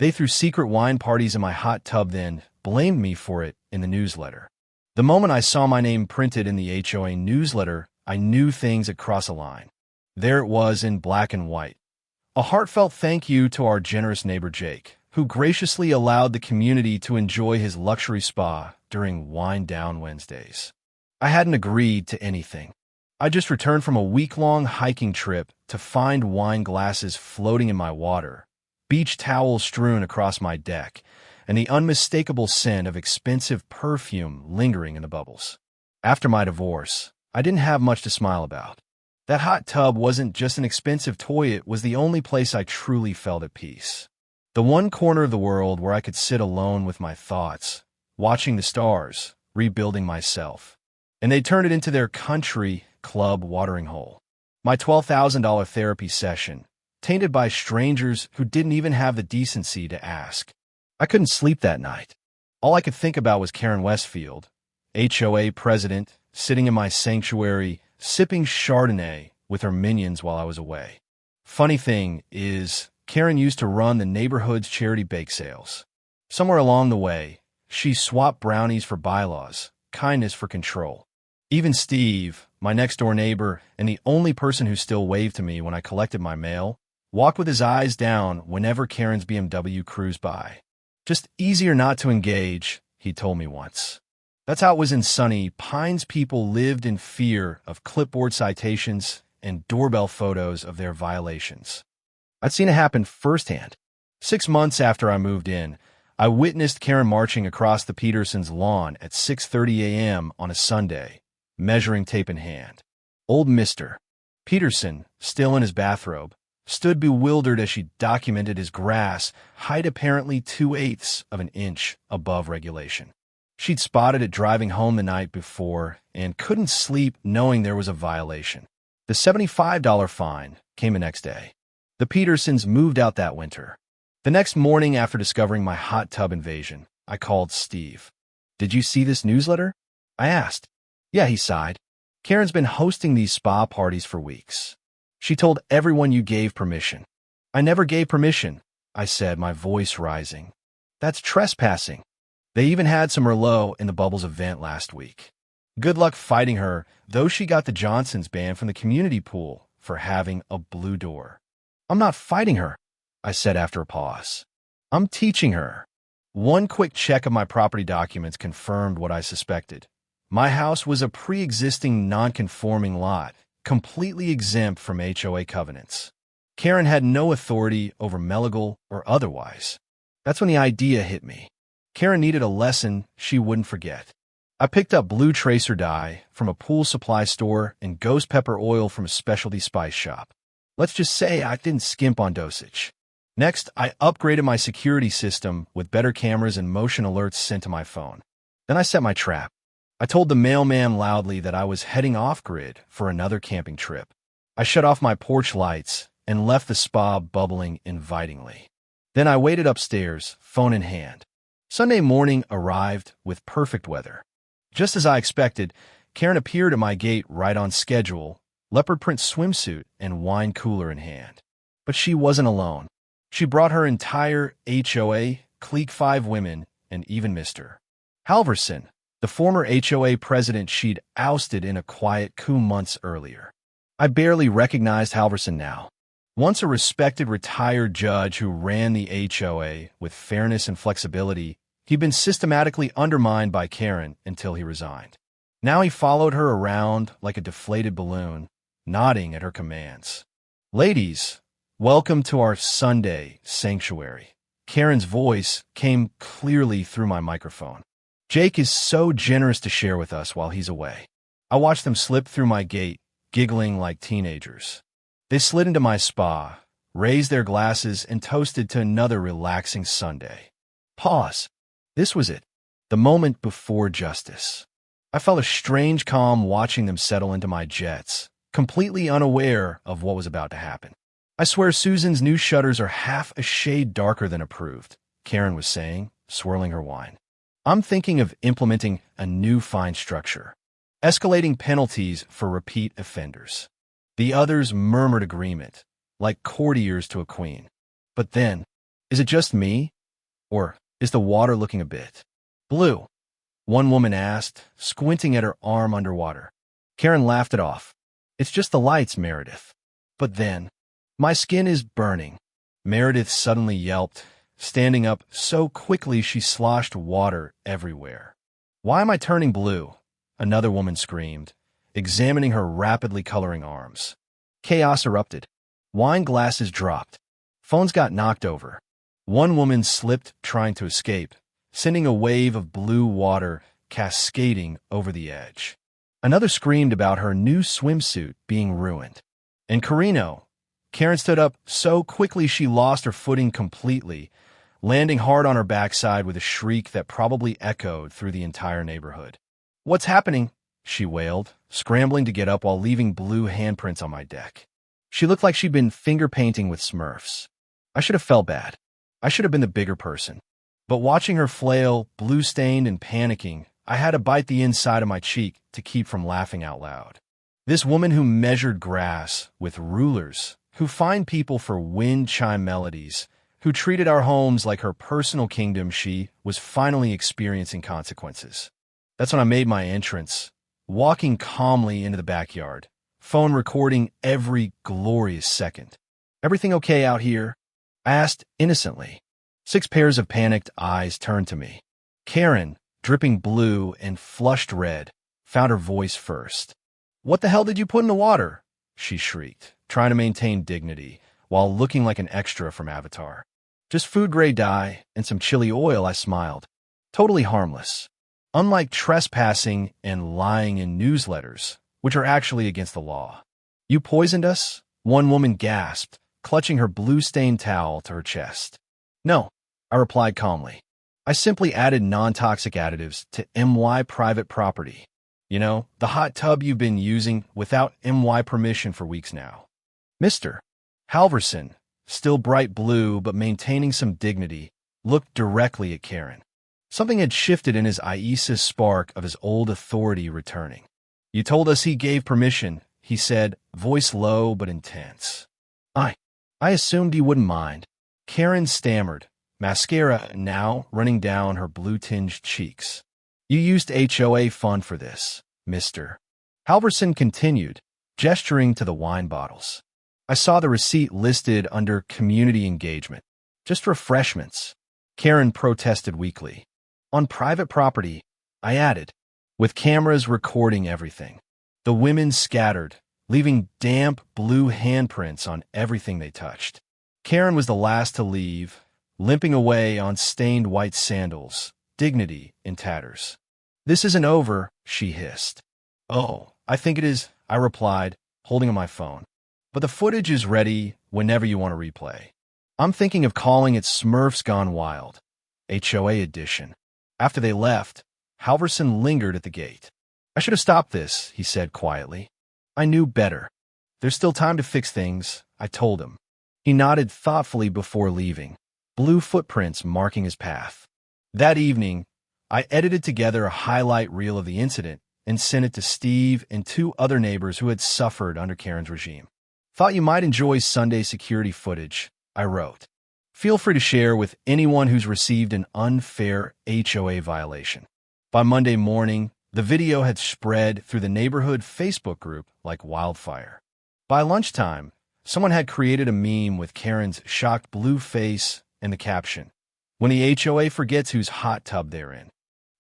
They threw secret wine parties in my hot tub, then blamed me for it in the newsletter. The moment I saw my name printed in the HOA newsletter, I knew things had crossed a line. There it was in black and white. A heartfelt thank you to our generous neighbor Jake, who graciously allowed the community to enjoy his luxury spa during Wind Down Wednesdays. I hadn't agreed to anything. I just returned from a week-long hiking trip to find wine glasses floating in my water, beach towels strewn across my deck, and the unmistakable scent of expensive perfume lingering in the bubbles. After my divorce, I didn't have much to smile about. That hot tub wasn't just an expensive toy, it was the only place I truly felt at peace. The one corner of the world where I could sit alone with my thoughts, watching the stars, rebuilding myself. And they turned it into their country club watering hole. My $12,000 therapy session, tainted by strangers who didn't even have the decency to ask. I couldn't sleep that night. All I could think about was Karen Westfield, HOA president, sitting in my sanctuary, sipping Chardonnay with her minions while I was away. Funny thing is, Karen used to run the neighborhood's charity bake sales. Somewhere along the way, she swapped brownies for bylaws, kindness for control. Even Steve, my next-door neighbor and the only person who still waved to me when I collected my mail, walked with his eyes down whenever Karen's BMW cruised by. Just easier not to engage, he told me once. That's how it was in Sunny Pines. People lived in fear of clipboard citations and doorbell photos of their violations. I'd seen it happen firsthand. 6 months after I moved in, I witnessed Karen marching across the Petersons' lawn at 6:30 a.m. on a Sunday, measuring tape in hand. Old Mr. Peterson, still in his bathrobe, stood bewildered as she documented his grass height apparently 2/8 of an inch above regulation. She'd spotted it driving home the night before and couldn't sleep knowing there was a violation. The $75 fine came the next day. The Petersons moved out that winter. The next morning after discovering my hot tub invasion, I called Steve. "Did you see this newsletter?" I asked. "Yeah," he sighed. "Karen's been hosting these spa parties for weeks. She told everyone you gave permission." "I never gave permission," I said, my voice rising. "That's trespassing. They even had some Merlot in the Bubbles event last week. Good luck fighting her, though she got the Johnsons banned from the community pool for having a blue door." "I'm not fighting her," I said after a pause. "I'm teaching her." One quick check of my property documents confirmed what I suspected. My house was a pre-existing non-conforming lot, completely exempt from HOA covenants. Karen had no authority over Meligal or otherwise. That's when the idea hit me. Karen needed a lesson she wouldn't forget. I picked up blue tracer dye from a pool supply store and ghost pepper oil from a specialty spice shop. Let's just say I didn't skimp on dosage. Next, I upgraded my security system with better cameras and motion alerts sent to my phone. Then I set my trap. I told the mailman loudly that I was heading off-grid for another camping trip. I shut off my porch lights and left the spa bubbling invitingly. Then I waited upstairs, phone in hand. Sunday morning arrived with perfect weather. Just as I expected, Karen appeared at my gate right on schedule, leopard print swimsuit and wine cooler in hand. But she wasn't alone. She brought her entire HOA, clique 5 women, and even Mr. Halverson, the former HOA president she'd ousted in a quiet coup months earlier. I barely recognized Halverson now. Once a respected retired judge who ran the HOA with fairness and flexibility, he'd been systematically undermined by Karen until he resigned. Now he followed her around like a deflated balloon, nodding at her commands. "Ladies, welcome to our Sunday sanctuary." Karen's voice came clearly through my microphone. "Jake is so generous to share with us while he's away." I watched them slip through my gate, giggling like teenagers. They slid into my spa, raised their glasses, and toasted to another relaxing Sunday. Pause. This was it, the moment before justice. I felt a strange calm watching them settle into my jets, completely unaware of what was about to happen. "I swear Susan's new shutters are half a shade darker than approved," Karen was saying, swirling her wine. "I'm thinking of implementing a new fine structure, escalating penalties for repeat offenders." The others murmured agreement, like courtiers to a queen. But then, Is it just me? Or is the water looking a bit blue? One woman asked, squinting at her arm underwater. Karen laughed it off. It's just the lights, Meredith. But then, my skin is burning. Meredith suddenly yelped, standing up so quickly she sloshed water everywhere. Why am I turning blue? Another woman screamed, examining her rapidly coloring arms. Chaos erupted. Wine glasses dropped. Phones got knocked over. One woman slipped trying to escape, sending a wave of blue water cascading over the edge. Another screamed about her new swimsuit being ruined. In Carino, Karen stood up so quickly she lost her footing completely, landing hard on her backside with a shriek that probably echoed through the entire neighborhood. "What's happening?" she wailed, scrambling to get up while leaving blue handprints on my deck. She looked like she'd been finger painting with Smurfs. I should have felt bad. I should have been the bigger person. But watching her flail, blue-stained and panicking, I had to bite the inside of my cheek to keep from laughing out loud. This woman who measured grass with rulers, who fined people for wind chime melodies, who treated our homes like her personal kingdom, she was finally experiencing consequences. That's when I made my entrance, walking calmly into the backyard, phone recording every glorious second. "Everything okay out here?" I asked innocently. 6 pairs of panicked eyes turned to me. Karen, dripping blue and flushed red, found her voice first. "What the hell did you put in the water?" she shrieked, trying to maintain dignity, while looking like an extra from Avatar. "Just food-grade dye and some chili oil," I smiled. "Totally harmless. Unlike trespassing and lying in newsletters, which are actually against the law." "You poisoned us?" one woman gasped, clutching her blue-stained towel to her chest. "No," I replied calmly. "I simply added non-toxic additives to MY private property. You know, the hot tub you've been using without MY permission for weeks now." Mr. Halverson, still bright blue but maintaining some dignity, looked directly at Karen. Something had shifted in his Aissa's spark of his old authority returning. "You told us he gave permission," he said, voice low but intense. I assumed he wouldn't mind." Karen stammered, mascara now running down her blue-tinged cheeks. "You used HOA fund for this, Mr. Halverson continued, gesturing to the wine bottles. "I saw the receipt listed under community engagement. Just refreshments." Karen protested weakly. "On private property," I added, with cameras recording everything. The women scattered, leaving damp blue handprints on everything they touched. Karen was the last to leave, limping away on stained white sandals, dignity in tatters. "This isn't over," she hissed. "Oh, I think it is," I replied, holding on my phone. "But the footage is ready whenever you want to replay. I'm thinking of calling it Smurfs Gone Wild, HOA edition." After they left, Halverson lingered at the gate. "I should have stopped this," he said quietly. "I knew better. There's still time to fix things," I told him. He nodded thoughtfully before leaving, blue footprints marking his path. That evening, I edited together a highlight reel of the incident and sent it to Steve and 2 other neighbors who had suffered under Karen's regime. "Thought you might enjoy Sunday security footage," I wrote. "Feel free to share with anyone who's received an unfair HOA violation." By Monday morning, the video had spread through the neighborhood Facebook group like wildfire. By lunchtime, someone had created a meme with Karen's shocked blue face and the caption, "When the HOA forgets whose hot tub they're in."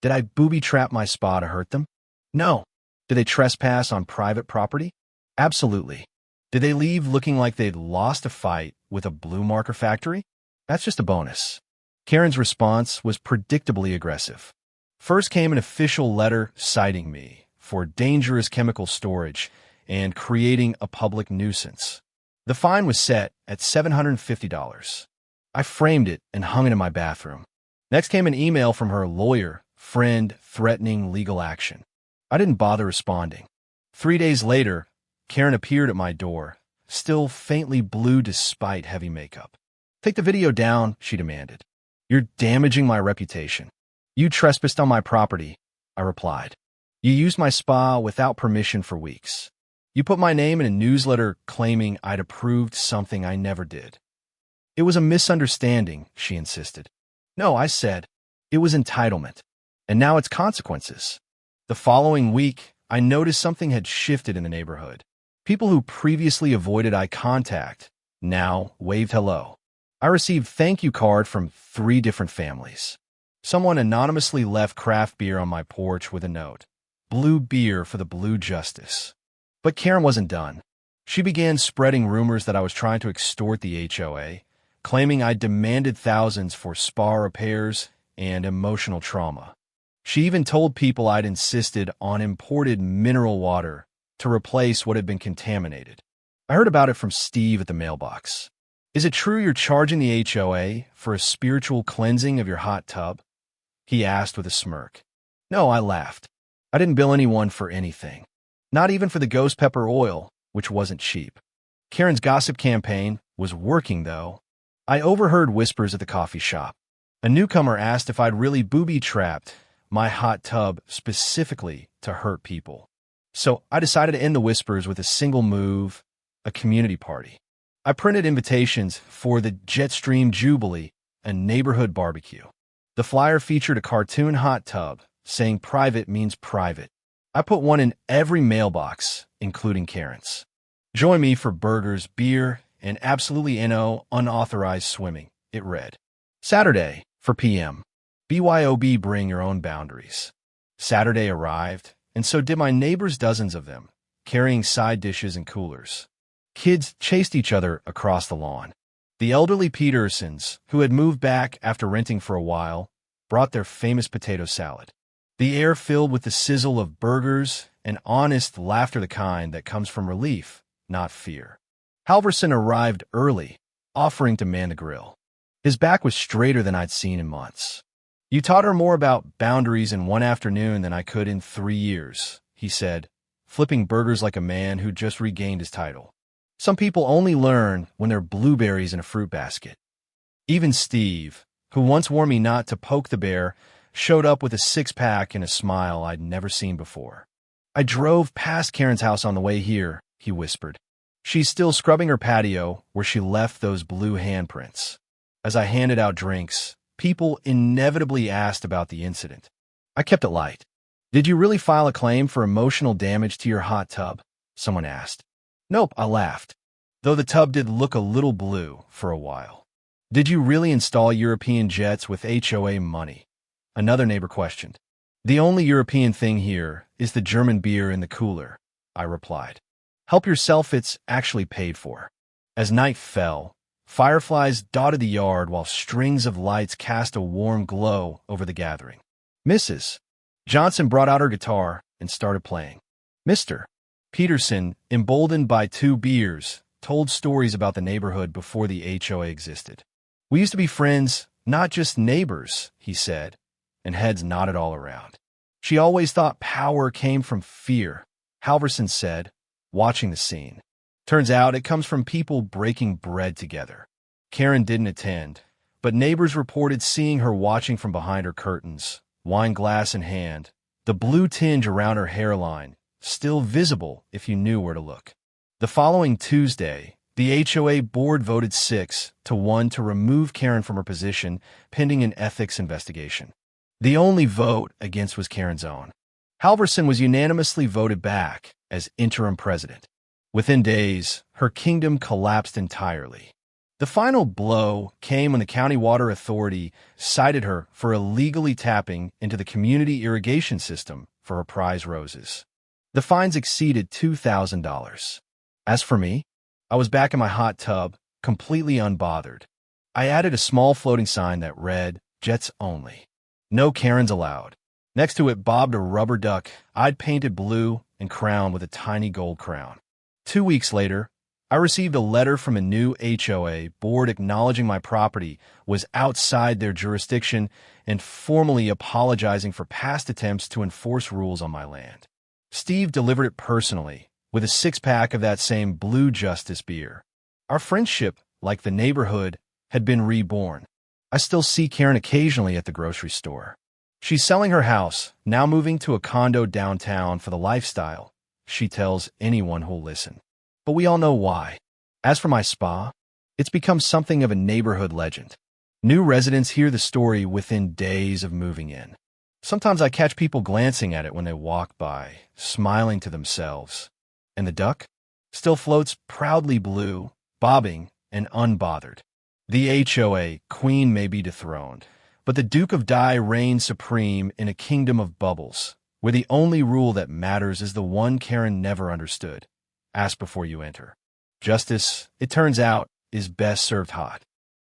Did I booby-trap my spa to hurt them? No. Did they trespass on private property? Absolutely. Did they leave looking like they'd lost a fight with a blue marker factory? That's just a bonus. Karen's response was predictably aggressive. First came an official letter citing me for dangerous chemical storage and creating a public nuisance. The fine was set at $750. I framed it and hung it in my bathroom. Next came an email from her lawyer friend threatening legal action. I didn't bother responding. 3 days later, Karen appeared at my door, still faintly blue despite heavy makeup. "Take the video down," she demanded. "You're damaging my reputation." "You trespassed on my property," I replied. "You used my spa without permission for weeks. You put my name in a newsletter claiming I'd approved something I never did." It was a misunderstanding, she insisted. No, I said. It was entitlement. And now it's consequences. The following week, I noticed something had shifted in the neighborhood. People who previously avoided eye contact now waved hello. I received thank you card from 3 different families. Someone anonymously left craft beer on my porch with a note. Blue beer for the blue justice. But Karen wasn't done. She began spreading rumors that I was trying to extort the HOA, claiming I demanded thousands for spa repairs and emotional trauma. She even told people I'd insisted on imported mineral water to replace what had been contaminated. I heard about it from Steve at the mailbox. Is it true you're charging the HOA for a spiritual cleansing of your hot tub? He asked with a smirk. No, I laughed. I didn't bill anyone for anything. Not even for the ghost pepper oil, which wasn't cheap. Karen's gossip campaign was working, though. I overheard whispers at the coffee shop. A newcomer asked if I'd really booby-trapped my hot tub specifically to hurt people. So I decided to end the whispers with a single move, a community party. I printed invitations for the Jetstream Jubilee, a neighborhood barbecue. The flyer featured a cartoon hot tub, saying private means private. I put one in every mailbox, including Karen's. Join me for burgers, beer, and absolutely no unauthorized swimming, it read. Saturday, for PM. BYOB, bring your own boundaries. Saturday arrived, and so did my neighbors, dozens of them, carrying side dishes and coolers. Kids chased each other across the lawn. The elderly Petersons, who had moved back after renting for a while, brought their famous potato salad. The air filled with the sizzle of burgers and honest laughter, the kind that comes from relief, not fear. Halverson arrived early, offering to man the grill. His back was straighter than I'd seen in months. You taught her more about boundaries in one afternoon than I could in 3 years, he said, flipping burgers like a man who just regained his title. Some people only learn when there are blueberries in a fruit basket. Even Steve, who once warned me not to poke the bear, showed up with a 6-pack and a smile I'd never seen before. I drove past Karen's house on the way here, he whispered. She's still scrubbing her patio where she left those blue handprints. As I handed out drinks, people inevitably asked about the incident. I kept it light. Did you really file a claim for emotional damage to your hot tub? Someone asked. Nope, I laughed, though the tub did look a little blue for a while. Did you really install European jets with HOA money? Another neighbor questioned. The only European thing here is the German beer in the cooler, I replied. Help yourself, it's actually paid for. As night fell, fireflies dotted the yard while strings of lights cast a warm glow over the gathering. Mrs. Johnson brought out her guitar and started playing. Mr. Peterson, emboldened by 2 beers, told stories about the neighborhood before the HOA existed. We used to be friends, not just neighbors, he said, and heads nodded all around. She always thought power came from fear, Halverson said, watching the scene. Turns out it comes from people breaking bread together. Karen didn't attend, but neighbors reported seeing her watching from behind her curtains, wine glass in hand, the blue tinge around her hairline, still visible if you knew where to look. The following Tuesday, the HOA board voted 6-1 to remove Karen from her position, pending an ethics investigation. The only vote against was Karen's own. Halverson was unanimously voted back as interim president. Within days, her kingdom collapsed entirely. The final blow came when the County Water Authority cited her for illegally tapping into the community irrigation system for her prize roses. The fines exceeded $2,000. As for me, I was back in my hot tub, completely unbothered. I added a small floating sign that read, Jets only. No Karens allowed. Next to it bobbed a rubber duck I'd painted blue and crowned with a tiny gold crown. 2 weeks later, I received a letter from a new HOA board acknowledging my property was outside their jurisdiction and formally apologizing for past attempts to enforce rules on my land. Steve delivered it personally, with a 6-pack of that same Blue Justice beer. Our friendship, like the neighborhood, had been reborn. I still see Karen occasionally at the grocery store. She's selling her house, now moving to a condo downtown for the lifestyle, she tells anyone who'll listen. But we all know why. As for my spa, It's become something of a neighborhood legend. New residents hear the story within days of moving in. Sometimes I catch people glancing at it when they walk by, smiling to themselves. And the duck still floats proudly blue, bobbing, and unbothered. The HOA queen may be dethroned, but the Duke of Dye reigns supreme in a kingdom of bubbles, where the only rule that matters is the one Karen never understood. Ask before you enter. Justice, it turns out, is best served hot.